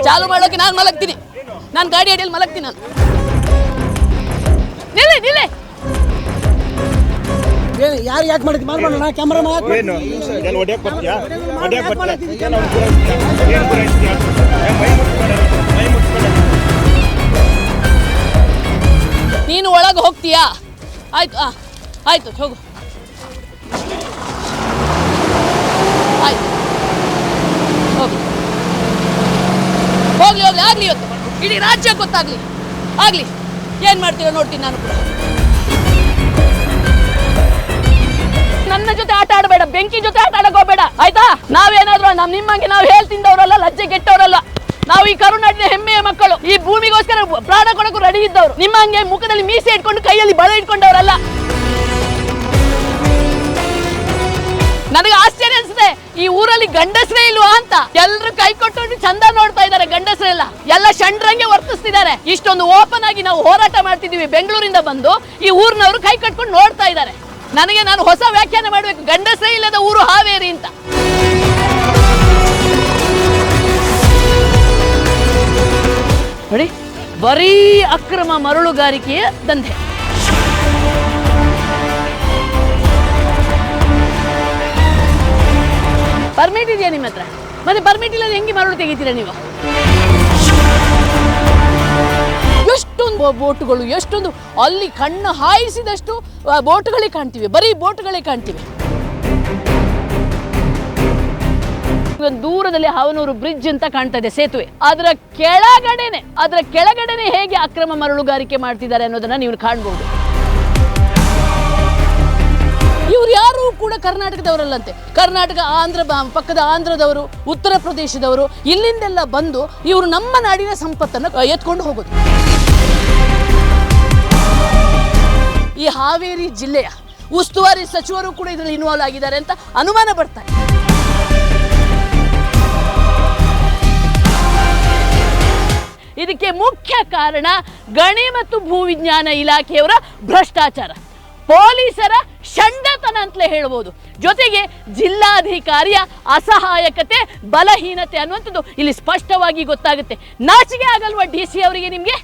ಚಾಲು ಮಾಡೋಕೆ ನಾನು ಮಲಗ್ತೀನಿ, ನಾನು ಗಾಡಿ ಅಡಿಯಲ್ಲಿ ಮಲಗ್ತೀನಿ. ನಾನು ನಿಲ್ಲಿ ನಿಲ್ಲಿ. ಯಾರು ಯಾಕೆ ಮಾಡಿದ್ವಿ ಮಾಡ್ಬೋಣ ಕ್ಯಾಮ್ರಾ ನೀನು ಒಳಗೆ ಹೋಗ್ತೀಯಾ? ಆಯ್ತು ಆಯ್ತು ಹೋಗು. ಆಯ್ತು ಹೋಗಿ ಹೋಗ್ಲಿ ಹೋಗ್ಲಿ ಆಗ್ಲಿ. ಇವತ್ತು ಇಡೀ ರಾಜ್ಯ ಗೊತ್ತಾಗ್ಲಿ ಆಗ್ಲಿ. ಏನ್ ಮಾಡ್ತೀರೋ ನೋಡ್ತೀನಿ ನಾನು ಕೂಡ. ನನ್ನ ಜೊತೆ ಆಟ ಆಡಬೇಡ, ಬೆಂಕಿ ಜೊತೆ ಆಟ ಆಡಕ್ ಹೋಗ್ಬೇಡ ಆಯ್ತಾ? ನಾವೇನಾದ್ರೂ ನಿಮ್ಮಂಗೆ ನಾವು ಹೇಳ್ತಿದ್ದವರಲ್ಲ, ಲಜ್ಜೆ ಗೆಟ್ಟವರಲ್ಲ. ನಾವು ಈ ಕರುನಾಡಿನ ಹೆಮ್ಮೆಯ ಮಕ್ಕಳು, ಈ ಭೂಮಿಗೋಸ್ಕರ ಪ್ರಾಣ ಕೊಡಕ್ಕೂ ರೆಡಿ ಇದ್ದವರು. ನಿಮ್ಮಂಗೆ ಮುಖದಲ್ಲಿ ಮೀಸೆ ಇಟ್ಕೊಂಡು ಕೈಯಲ್ಲಿ ಬಳೆ ಇಟ್ಕೊಂಡವರಲ್ಲ. ನನಗೆ ಆಶ್ಚರ್ಯ ಅನ್ಸುತ್ತೆ, ಈ ಊರಲ್ಲಿ ಗಂಡಸರೇ ಇಲ್ವಾ ಅಂತ. ಎಲ್ಲರೂ ಕೈ ಕೊಟ್ಟು ಚಂದ ನೋಡ್ತಾ ಇದ್ದಾರೆ. ಗಂಡಸರೆಲ್ಲ ಎಲ್ಲ ಷಂಡ್ರಂಗೆ ವರ್ತಿಸ್ತಿದ್ದಾರೆ. ಇಷ್ಟೊಂದು ಓಪನ್ ಆಗಿ ನಾವು ಹೋರಾಟ ಮಾಡ್ತಿದೀವಿ. ಬೆಂಗಳೂರಿಂದ ಬಂದು ಈ ಊರಿನವರು ಕೈ ಕಟ್ಕೊಂಡು ನೋಡ್ತಾ ಇದ್ದಾರೆ. ನಾನು ಹೊಸ ವ್ಯಾಖ್ಯಾನ ಮಾಡಬೇಕು, ಗಂಡಸರೇ ಇಲ್ಲದ ಊರು ಹಾವೇರಿ ಅಂತ. ನೋಡಿ, ಬರೀ ಅಕ್ರಮ ಮರಳುಗಾರಿಕೆಯ ದಂಧೆ. ಪರ್ಮಿಟ್ ಇದೆಯಾ ನಿಮ್ಮ ಹತ್ರ? ಮತ್ತೆ ಪರ್ಮಿಟ್ ಇಲ್ಲದೆ ಹೆಂಗೆ ಮರಳು ತೆಗಿತೀರಾ ನೀವು? ಎಷ್ಟೊಂದು ಬೋಟುಗಳು, ಎಷ್ಟೊಂದು ಅಲ್ಲಿ ಕಣ್ಣು ಹಾಯಿಸಿದಷ್ಟು ಬೋಟುಗಳೇ ಕಾಣ್ತಿವೆ, ಬರೀ ಬೋಟುಗಳೇ ಕಾಣ್ತಿವೆ. ದೂರದಲ್ಲಿ ಹಾವನೂರು ಬ್ರಿಡ್ಜ್ ಅಂತ ಕಾಣ್ತಾ ಇದೆ, ಸೇತುವೆ. ಅದರ ಕೆಳಗಡೆನೆ ಹೇಗೆ ಅಕ್ರಮ ಮರಳುಗಾರಿಕೆ ಮಾಡ್ತಿದ್ದಾರೆ ಅನ್ನೋದನ್ನ ನೀವು ಕಾಣ್ಬೋದು. ಇವ್ರು ಯಾರು ಕೂಡ ಕರ್ನಾಟಕದವರಲ್ಲಂತೆ. ಕರ್ನಾಟಕ, ಪಕ್ಕದ ಆಂಧ್ರದವರು, ಉತ್ತರ ಪ್ರದೇಶದವರು, ಇಲ್ಲಿಂದೆಲ್ಲ ಬಂದು ಇವರು ನಮ್ಮ ನಾಡಿನ ಸಂಪತ್ತನ್ನು ಎತ್ಕೊಂಡು ಹೋಗೋದು. ಈ ಹಾವೇರಿ ಜಿಲ್ಲೆಯ ಉಸ್ತುವಾರಿ ಸಚಿವರು ಕೂಡ ಇದರಲ್ಲಿ ಇನ್ವಾಲ್ವ್ ಆಗಿದ್ದಾರೆ ಅಂತ ಅನುಮಾನ ಪಡ್ತಾರೆ. ಇದಕ್ಕೆ ಮುಖ್ಯ ಕಾರಣ ಗಣಿ ಮತ್ತು ಭೂವಿಜ್ಞಾನ ಇಲಾಖೆಯವರ ಭ್ರಷ್ಟಾಚಾರ, ಪೊಲೀಸರ ಷಂಡತನ ಅಂತಲೇ ಹೇಳ್ಬೋದು. ಜೊತೆಗೆ ಜಿಲ್ಲಾಧಿಕಾರಿಯ ಅಸಹಾಯಕತೆ, ಬಲಹೀನತೆ ಅನ್ನುವಂಥದ್ದು ಇಲ್ಲಿ ಸ್ಪಷ್ಟವಾಗಿ ಗೊತ್ತಾಗುತ್ತೆ. ನಾಚಿಕೆ ಆಗಲ್ವಾ DC ಅವರಿಗೆ? ನಿಮಗೆ